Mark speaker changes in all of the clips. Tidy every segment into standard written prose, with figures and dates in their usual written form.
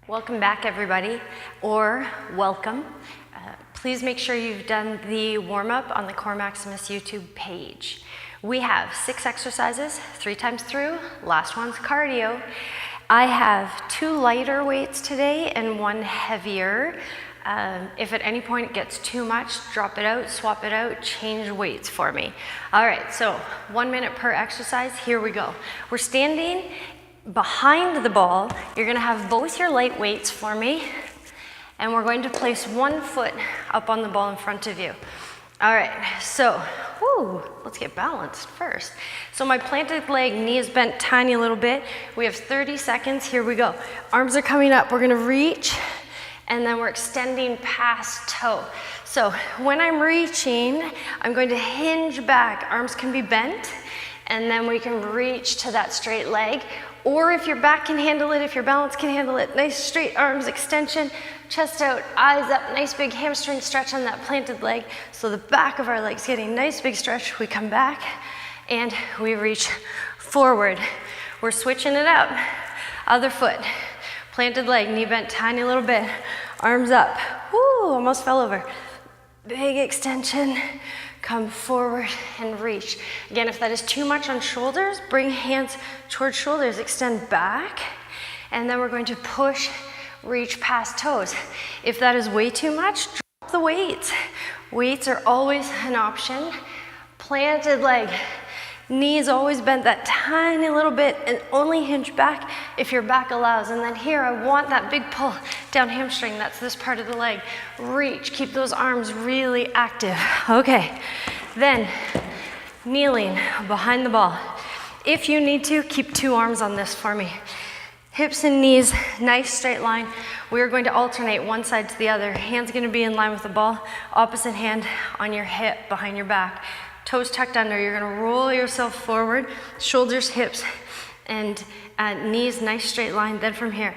Speaker 1: Welcome back, everybody, or welcome. Please make sure you've done the warm-up on the Core Maximus YouTube page. We have 6 exercises, 3 times through. Last one's cardio. I have 2 lighter weights today and 1 heavier. If at any point it gets too much, drop it out, swap it out, change weights for me. All right, so 1 minute per exercise. Here we go. We're standing behind the ball. You're gonna have both your light weights for me, and we're going to place 1 foot up on the ball in front of you. All right, so, let's get balanced first. So my planted leg, knees bent tiny little bit. We have 30 seconds, here we go. Arms are coming up, we're gonna reach, and then we're extending past toe. So when I'm reaching, I'm going to hinge back. Arms can be bent, and then we can reach to that straight leg. Or if your back can handle it, if your balance can handle it, nice straight arms, extension, chest out, eyes up, nice big hamstring stretch on that planted leg. So the back of our leg's getting nice big stretch. We come back and we reach forward. We're switching it out. Other foot, planted leg, knee bent tiny little bit, arms up. Almost fell over. Big extension. Come forward and reach. Again, if that is too much on shoulders, bring hands towards shoulders, extend back, and then we're going to push, reach past toes. If that is way too much, drop the weights. Weights are always an option. Planted leg, knees always bent that tiny little bit and only hinge back if your back allows. And then here, I want that big pull down hamstring. That's this part of the leg. Reach, keep those arms really active. Okay, then kneeling behind the ball. If you need to, keep 2 arms on this for me. Hips and knees, nice straight line. We are going to alternate one side to the other. Hands gonna be in line with the ball. Opposite hand on your hip, behind your back. Toes tucked under, you're gonna roll yourself forward, shoulders, hips, and knees, nice straight line. Then from here,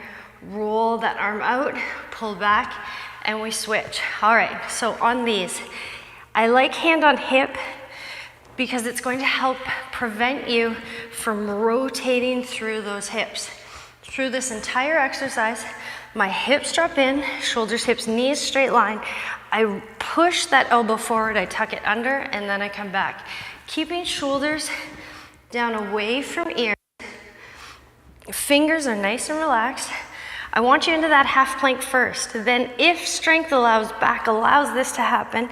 Speaker 1: roll that arm out, pull back, and we switch. All right, so on these, I like hand on hip because it's going to help prevent you from rotating through those hips. Through this entire exercise, my hips drop in, shoulders, hips, knees, straight line. I push that elbow forward, I tuck it under, and then I come back. Keeping shoulders down away from ears. Fingers are nice and relaxed. I want you into that half plank first. Then if strength allows, back allows this to happen,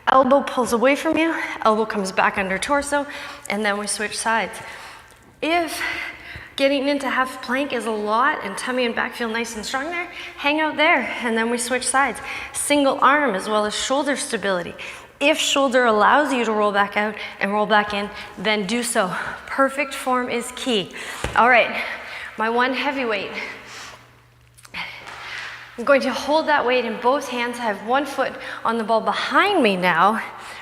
Speaker 1: elbow pulls away from you, elbow comes back under torso, and then we switch sides. If getting into half plank is a lot and tummy and back feel nice and strong there, hang out there, and then we switch sides. Single arm as well as shoulder stability. If shoulder allows you to roll back out and roll back in, then do so. Perfect form is key. All right, my 1 heavy weight. I'm going to hold that weight in both hands. I have 1 foot on the ball behind me now.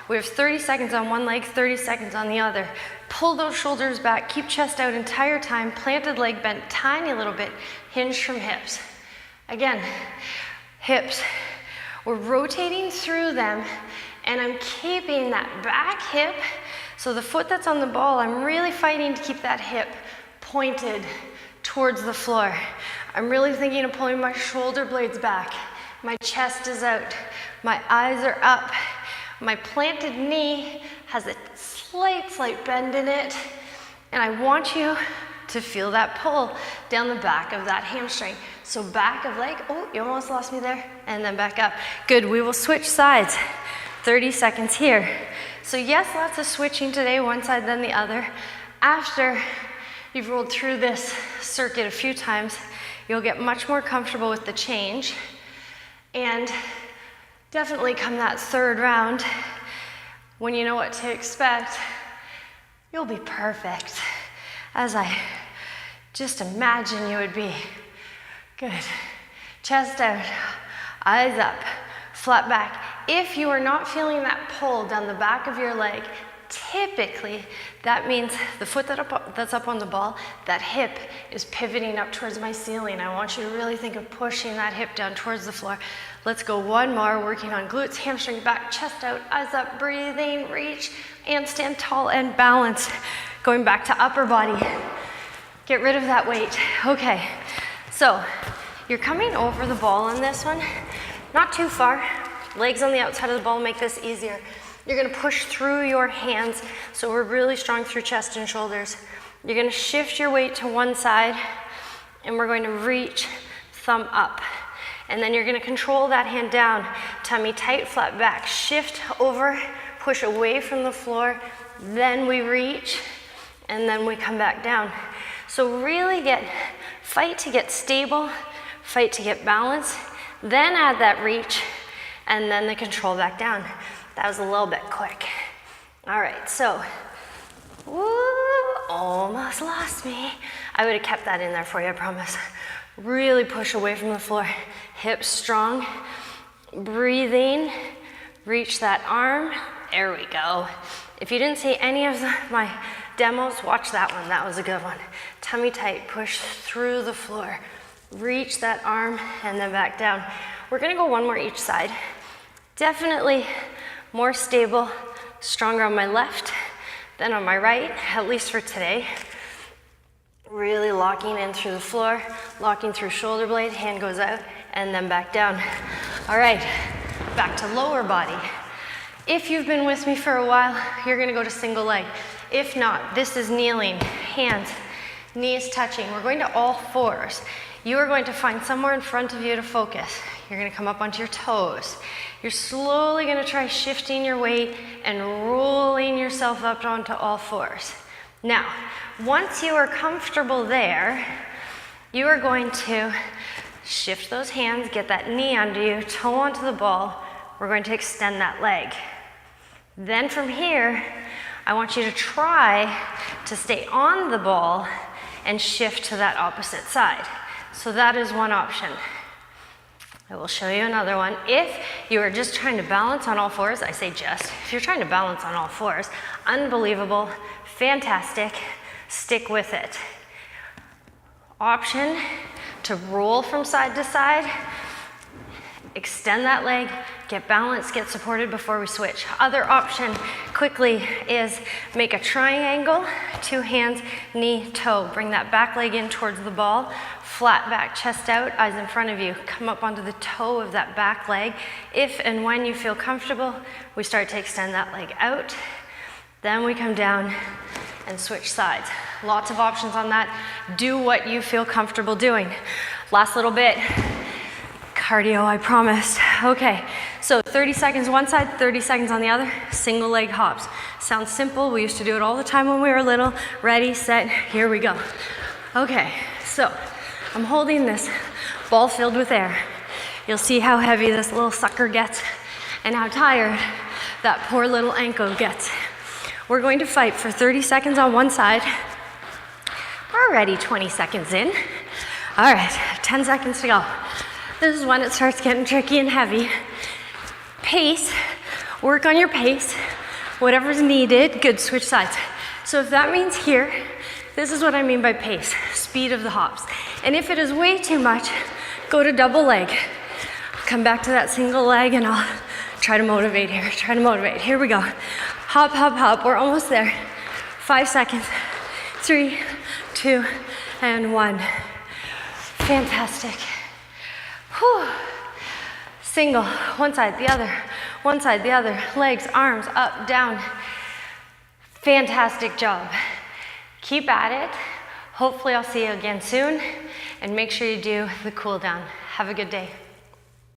Speaker 1: We have 30 seconds on one leg, 30 seconds on the other. Pull those shoulders back, keep chest out entire time, planted leg bent tiny little bit, hinge from hips. Again, hips. We're rotating through them, and I'm keeping that back hip. So the foot that's on the ball, I'm really fighting to keep that hip pointed towards the floor. I'm really thinking of pulling my shoulder blades back. My chest is out. My eyes are up. My planted knee has a slight bend in it. And I want you to feel that pull down the back of that hamstring. So back of leg, you almost lost me there. And then back up. Good, we will switch sides. 30 seconds here. So yes, lots of switching today, one side then the other. After you've rolled through this circuit a few times, you'll get much more comfortable with the change. And definitely come that 3rd round, when you know what to expect, you'll be perfect, as I just imagine you would be. Good. Chest out, eyes up, flat back. If you are not feeling that pull down the back of your leg, typically that means the foot that's up on the ball, that hip is pivoting up towards my ceiling. I want you to really think of pushing that hip down towards the floor. Let's go 1 more, working on glutes, hamstring back, chest out, eyes up, breathing, reach, and stand tall and balance. Going back to upper body. Get rid of that weight. Okay, so You're coming over the ball on this one, not too far. Legs on the outside of the ball make this easier. You're gonna push through your hands, so we're really strong through chest and shoulders. You're gonna shift your weight to one side, and we're going to reach, thumb up. And then you're gonna control that hand down, tummy tight, flat back. Shift over, push away from the floor, then we reach, and then we come back down. So really fight to get stable, fight to get balance, then add that reach, and then the control back down. That was a little bit quick. All right, so, almost lost me. I would have kept that in there for you, I promise. Really push away from the floor, hips strong, breathing, reach that arm, there we go. If you didn't see any of my demos, watch that one, that was a good one. Tummy tight, push through the floor, reach that arm, and then back down. We're gonna go one more each side. Definitely more stable, stronger on my left than on my right, at least for today. Really locking in through the floor, locking through shoulder blade, hand goes out, and then back down. All right, back to lower body. If you've been with me for a while, you're gonna go to single leg. If not, this is kneeling, hands, knees touching. We're going to all fours. You are going to find somewhere in front of you to focus. You're gonna come up onto your toes. You're slowly gonna try shifting your weight and rolling yourself up onto all fours. Now, once you are comfortable there, you are going to shift those hands, get that knee under you, toe onto the ball. We're going to extend that leg. Then from here, I want you to try to stay on the ball and shift to that opposite side. So that is one option. I will show you another one. If you are just trying to balance on all fours, I say just, if you're trying to balance on all fours, unbelievable, fantastic, stick with it. Option to roll from side to side, extend that leg, get balanced, get supported before we switch. Other option, quickly, is make a triangle, two hands, knee, toe. Bring that back leg in towards the ball, flat back, chest out, eyes in front of you. Come up onto the toe of that back leg. If and when you feel comfortable, we start to extend that leg out. Then we come down and switch sides. Lots of options on that. Do what you feel comfortable doing. Last little bit. Cardio, I promise. Okay, so 30 seconds one side, 30 seconds on the other, single leg hops. Sounds simple, we used to do it all the time when we were little. Ready, set, here we go. Okay, so I'm holding this ball filled with air. You'll see how heavy this little sucker gets and how tired that poor little ankle gets. We're going to fight for 30 seconds on one side. We're already 20 seconds in. All right, 10 seconds to go. This is when it starts getting tricky and heavy. Pace, work on your pace. Whatever's needed, good, switch sides. So if that means here, this is what I mean by pace, speed of the hops. And if it is way too much, go to double leg. Come back to that single leg and I'll try to motivate here, Here we go. Hop, hop, hop, we're almost there. 5 seconds, 3, 2, and 1. Fantastic. Whew. Single, one side, the other, one side, the other, legs, arms, up, down. Fantastic job. Keep at it. Hopefully I'll see you again soon, and make sure you do the cool down. Have a good day.